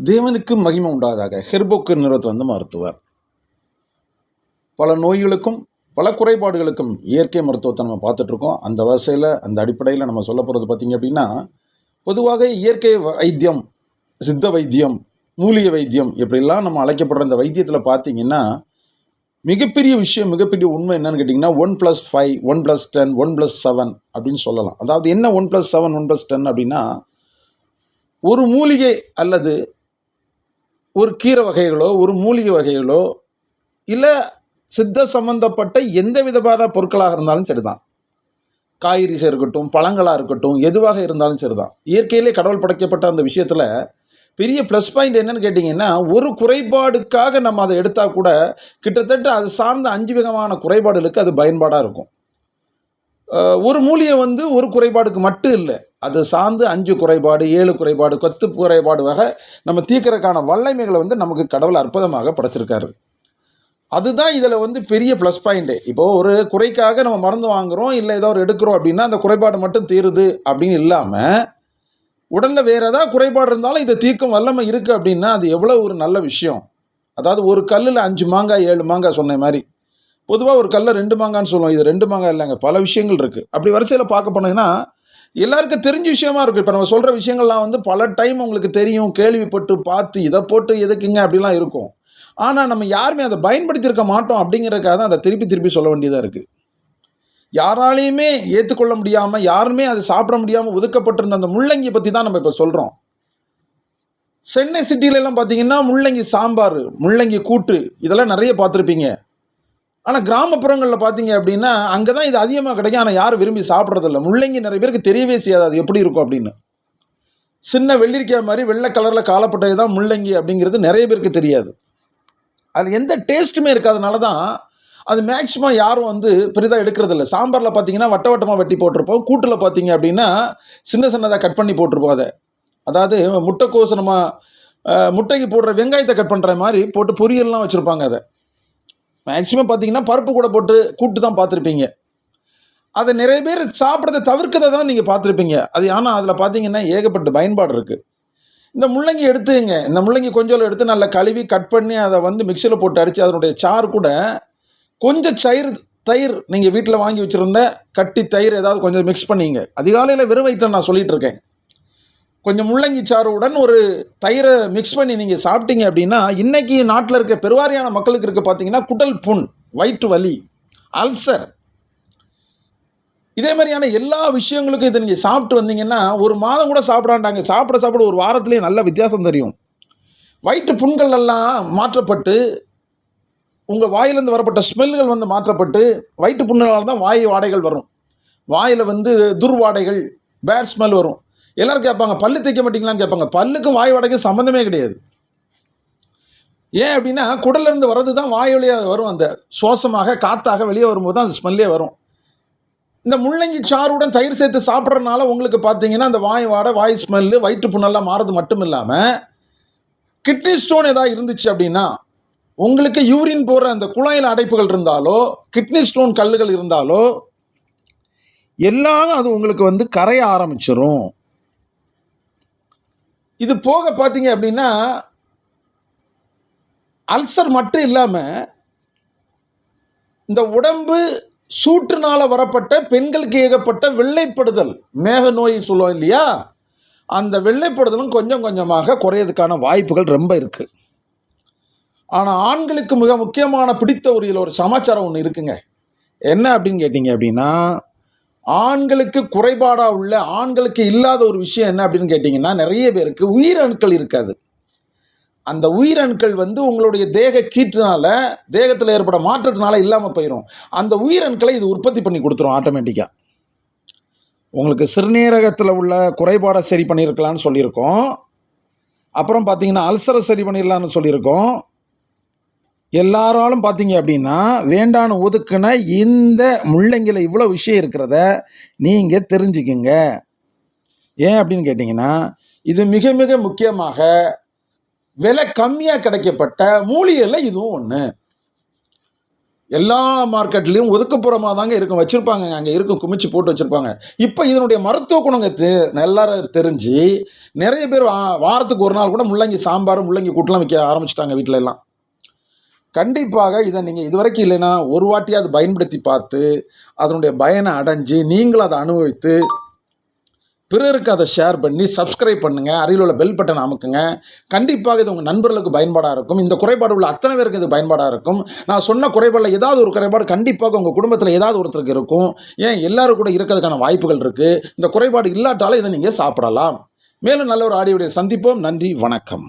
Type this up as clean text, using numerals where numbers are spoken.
தேவனுக்கு மகிமை உண்டாதாக. ஹெர்போக்கு நிறுவனத்தில் மருத்துவர். பல நோய்களுக்கும் பல குறைபாடுகளுக்கும் இயற்கை மருத்துவத்தை நம்ம பார்த்துட்ருக்கோம். அந்த வரிசையில் அந்த அடிப்படையில் நம்ம சொல்ல போகிறது பார்த்திங்க அப்படின்னா, பொதுவாக இயற்கை வைத்தியம், சித்த வைத்தியம், மூலிகை வைத்தியம் எப்படிலாம் நம்ம அழைக்கப்படுற இந்த வைத்தியத்தில் பார்த்திங்கன்னா, மிகப்பெரிய விஷயம், மிகப்பெரிய உண்மை என்னன்னு கேட்டிங்கன்னா 1+5, 1+10, 1+7 அப்படின்னு சொல்லலாம். அதாவது என்ன 1+7, 1+10 அப்படின்னா, ஒரு மூலிகை அல்லது ஒரு கீரை வகைகளோ, ஒரு மூலிகை வகைகளோ, இல்லை சித்த சம்பந்தப்பட்ட எந்த விதமான பொருட்களாக இருந்தாலும் சரிதான். காய்கறிகள் இருக்கட்டும், பழங்களாக இருக்கட்டும், எதுவாக இருந்தாலும் சரிதான். இயற்கையிலே கடவுள் படைக்கப்பட்ட அந்த விஷயத்தில் பெரிய ப்ளஸ் பாயிண்ட் என்னன்னு கேட்டிங்கன்னா, ஒரு குறைபாடுக்காக நம்ம அதை எடுத்தால் கூட கிட்டத்தட்ட அது சார்ந்த 5 விதமான குறைபாடுகளுக்கு அது பயன்பாடாக இருக்கும். ஒரு மூலிகை ஒரு குறைபாடுக்கு மட்டும் இல்லை, அது சார்ந்து 5 குறைபாடு, 7 குறைபாடு, 10 குறைபாடு வகை நம்ம தீர்க்கறதுக்கான வல்லமைகளை நமக்கு கடவுள் அற்புதமாக படைச்சிருக்காரு. அதுதான் இதில் பெரிய ப்ளஸ் பாயிண்ட்டு. இப்போது ஒரு குறைக்காக நம்ம மருந்து வாங்குகிறோம், இல்லை ஏதோ ஒரு எடுக்கிறோம் அப்படின்னா அந்த குறைபாடு மட்டும் தீருது அப்படின்னு இல்லாமல், உடலில் வேறு ஏதாவது குறைபாடு இருந்தாலும் இதை தீர்க்கும் வல்லமை இருக்குது அப்படின்னா அது எவ்வளோ ஒரு நல்ல விஷயம். அதாவது ஒரு கல்லில் 5 மாங்காய் 7 மாங்காய் சொன்ன மாதிரி, பொதுவாக ஒரு கல்லில் 2 மாங்கான்னு சொல்லுவோம். இது 2 மாங்காய் இல்லைங்க, பல விஷயங்கள் இருக்குது. அப்படி வரிசையில் பார்க்க போனீங்கன்னா எல்லாருக்கும் தெரிஞ்ச விஷயமா இருக்குது. இப்போ நம்ம சொல்கிற விஷயங்கள்லாம் பல டைம் உங்களுக்கு தெரியும், கேள்விப்பட்டு பார்த்து இதை போட்டு எதுக்குங்க அப்படிலாம் இருக்கும். ஆனால் நம்ம யாருமே அதை பயன்படுத்தியிருக்க மாட்டோம். அப்படிங்கிறதுக்காக தான் அதை திருப்பி திருப்பி சொல்ல வேண்டியதாக இருக்குது. யாராலையுமே ஏற்றுக்கொள்ள முடியாமல், யாருமே அதை சாப்பிட முடியாமல் ஒதுக்கப்பட்டிருந்த அந்த முள்ளங்கி பற்றி தான் நம்ம இப்போ சொல்கிறோம். சென்னை சிட்டிலெல்லாம் பார்த்தீங்கன்னா முள்ளங்கி சாம்பார், முள்ளங்கி கூட்டு இதெல்லாம் நிறைய பார்த்துருப்பீங்க. ஆனால் கிராமப்புறங்களில் பார்த்தீங்க அப்படின்னா அங்கே தான் இது அதிகமாக கிடைக்கும். ஆனால் யாரும் விரும்பி சாப்பிட்றதில்ல. முள்ளங்கி நிறைய பேருக்கு தெரியவே செய்யாது அது எப்படி இருக்கும் அப்படின்னு. சின்ன வெள்ளரிக்காய் மாதிரி வெள்ளை கலரில் காலப்பட்டது தான் முள்ளங்கி அப்படிங்கிறது நிறைய பேருக்கு தெரியாது. அது எந்த டேஸ்ட்டுமே இருக்காதனால தான் அது மேக்ஸிமம் யாரும் பெரிதாக எடுக்கிறதில்ல. சாம்பாரில் பார்த்தீங்கன்னா வட்ட வட்டமாக வெட்டி போட்டிருப்போம். கூட்டில் பார்த்தீங்க அப்படின்னா சின்ன சின்னதாக கட் பண்ணி போட்டிருப்போம். அதாவது முட்டைக்கோசு நம்ம முட்டைக்கு போடுற வெங்காயத்தை கட் பண்ணுற மாதிரி போட்டு பொரியல்லாம் வச்சுருப்பாங்க. அதை மேக்ஸிமம் பார்த்தீங்கன்னா பருப்பு கூட போட்டு கூட்டு தான் பார்த்துருப்பீங்க. அதை நிறைய பேர் சாப்பிட்றதை தவிர்க்கிறத தான் நீங்கள் பார்த்துருப்பீங்க. அது ஆனால் அதில் பார்த்தீங்கன்னா ஏகப்பட்ட பயன்பாடு இருக்குது. இந்த முள்ளங்கி எடுத்துங்க, இந்த முள்ளங்கி கொஞ்சம் எடுத்து நல்லா கழுவி கட் பண்ணி அதை மிக்சியில் போட்டு அடித்து அதனுடைய சாறு கூட கொஞ்சம் தயிர் நீங்கள் வீட்டில் வாங்கி வச்சுருந்த கட்டி தயிர் ஏதாவது கொஞ்சம் மிக்ஸ் பண்ணிங்க. அதிகாலையில் வெறும் வயிற்றில் நான் சொல்லிகிட்டு இருக்கேன். கொஞ்சம் முள்ளங்கி சாறுடன் ஒரு தயிரை மிக்ஸ் பண்ணி நீங்கள் சாப்பிட்டீங்க அப்படின்னா, இன்றைக்கி நாட்டில் இருக்க பெருவாரியான மக்களுக்கு இருக்க பார்த்தீங்கன்னா குடல் புண், வயிற்று வலி, அல்சர், இதே மாதிரியான எல்லா விஷயங்களுக்கும் இதை நீங்கள் சாப்பிட்டு வந்தீங்கன்னா ஒரு மாதம் கூட சாப்பிடாண்டாங்க. சாப்பிட ஒரு வாரத்துலேயே நல்ல வித்தியாசம் தெரியும். வயிற்று புண்கள் எல்லாம் மாற்றப்பட்டு உங்கள் வாயிலேருந்து வரப்பட்ட ஸ்மெல்கள் மாற்றப்பட்டு வயிற்று புண்ணுகளால் தான் வாய் வாடைகள் வரும். வாயில் துர்வாடைகள், பேட் ஸ்மெல் வரும். எல்லோரும் கேட்பாங்க பல்லு தேய்க்க மாட்டீங்களான்னு கேட்பாங்க. பல்லுக்கும் வாய் வாடைக்கும் சம்மந்தமே கிடையாது. ஏன் அப்படின்னா குடலேருந்து வர்றது தான் வாய் வழியாக வரும். அந்த சுவாசமாக காற்றாக வெளியே வரும்போது தான் அந்த ஸ்மெல்லே வரும். இந்த முள்ளங்கி சாறுடன் தயிர் சேர்த்து சாப்பிட்றதுனால உங்களுக்கு பார்த்தீங்கன்னா அந்த வாய் வாடை, வாய் ஸ்மெல்லு, வயிற்று புண்ணெல்லாம் மாறது மட்டும் இல்லாமல் கிட்னி ஸ்டோன் ஏதாவது இருந்துச்சு அப்படின்னா, உங்களுக்கு யூரின் போகிற அந்த குழாயில் அடைப்புகள் இருந்தாலோ, கிட்னி ஸ்டோன் கல்லுகள் இருந்தாலோ எல்லாம் அது உங்களுக்கு கரைய ஆரம்பிச்சிடும். இது போக பார்த்தீங்க அப்படின்னா அல்சர் மட்டும் இல்லாமல் இந்த உடம்பு சூட்டுனால் வரப்பட்ட பெண்களுக்கு ஏகப்பட்ட வெள்ளைப்படுதல், மேக நோய் சொல்லுவோம் இல்லையா, அந்த வெள்ளைப்படுதலும் கொஞ்சம் கொஞ்சமாக குறையதுக்கான வாய்ப்புகள் ரொம்ப இருக்குது. ஆனால் ஆண்களுக்கு மிக முக்கியமான பிடித்த ஒரு சமாச்சாரம் ஒன்று இருக்குங்க. என்ன அப்படின்னு கேட்டிங்க அப்படின்னா, ஆண்களுக்கு குறைபாடாக உள்ள, ஆண்களுக்கு இல்லாத ஒரு விஷயம் என்ன அப்படின்னு கேட்டிங்கன்னா, நிறைய பேருக்கு உயிரணுக்கள் இருக்காது. அந்த உயிரணுக்கள் உங்களுடைய தேக கீற்றுனால, தேகத்தில் ஏற்பட மாற்றத்தினால இல்லாமல் போயிடும். அந்த உயிரணுக்களை இது உற்பத்தி பண்ணி கொடுத்துரும் ஆட்டோமேட்டிக்காக. உங்களுக்கு சிறுநீரகத்தில் உள்ள குறைபாடை சரி பண்ணியிருக்கலான்னு சொல்லியிருக்கோம். அப்புறம் பார்த்தீங்கன்னா அல்சரை சரி பண்ணிடலான்னு சொல்லியிருக்கோம். எல்லாராலும் பார்த்தீங்க அப்படின்னா வேண்டான்னு ஒதுக்குன இந்த முள்ளங்கியில் இவ்வளோ விஷயம் இருக்கிறத நீங்கள் தெரிஞ்சுக்குங்க. ஏன் அப்படின்னு கேட்டிங்கன்னா, இது மிக மிக முக்கியமாக விலை கம்மியாக கிடைக்கப்பட்ட மூலிகையில் இதுவும் ஒன்று. எல்லா மார்க்கெட்லேயும் ஒதுக்குப்புறமாக தாங்க இருக்கும், வச்சுருப்பாங்க, அங்கே இருக்கும், குமிச்சு போட்டு வச்சுருப்பாங்க. இப்போ இதனுடைய மருத்துவ குணங்க எல்லாரும் தெரிஞ்சு நிறைய பேர் வாரத்துக்கு ஒரு நாள் கூட முள்ளங்கி சாம்பார், முள்ளங்கி கூட்டெலாம் வைக்க ஆரம்பிச்சிட்டாங்க வீட்டில எல்லாம். கண்டிப்பாக இதை நீங்கள் இதுவரைக்கும் இல்லைன்னா ஒரு வாட்டியாவது பயன்படுத்தி பார்த்து அதனுடைய பயனை அடைஞ்சு நீங்களும் அதை அனுபவித்து பிறருக்கு அதை ஷேர் பண்ணி சப்ஸ்கிரைப் பண்ணுங்கள், அருகில் உள்ள பெல் பட்டன் அமுக்குங்க. கண்டிப்பாக இது உங்கள் நண்பர்களுக்கு பயன்பாடாக இருக்கும். இந்த குறைபாடு உள்ள அத்தனை பேருக்கு இது பயன்பாடாக இருக்கும். நான் சொன்ன குறைபாடில் ஏதாவது ஒரு குறைபாடு கண்டிப்பாக உங்கள் குடும்பத்தில் ஏதாவது ஒருத்தருக்கு இருக்கும். ஏன் எல்லாரும் கூட இருக்கிறதுக்கான வாய்ப்புகள் இருக்குது. இந்த குறைபாடு இல்லாட்டாலும் இதை நீங்கள் சாப்பிடலாம். மேலும் நல்ல ஒரு ஆடியோவில் சந்திப்போம். நன்றி, வணக்கம்.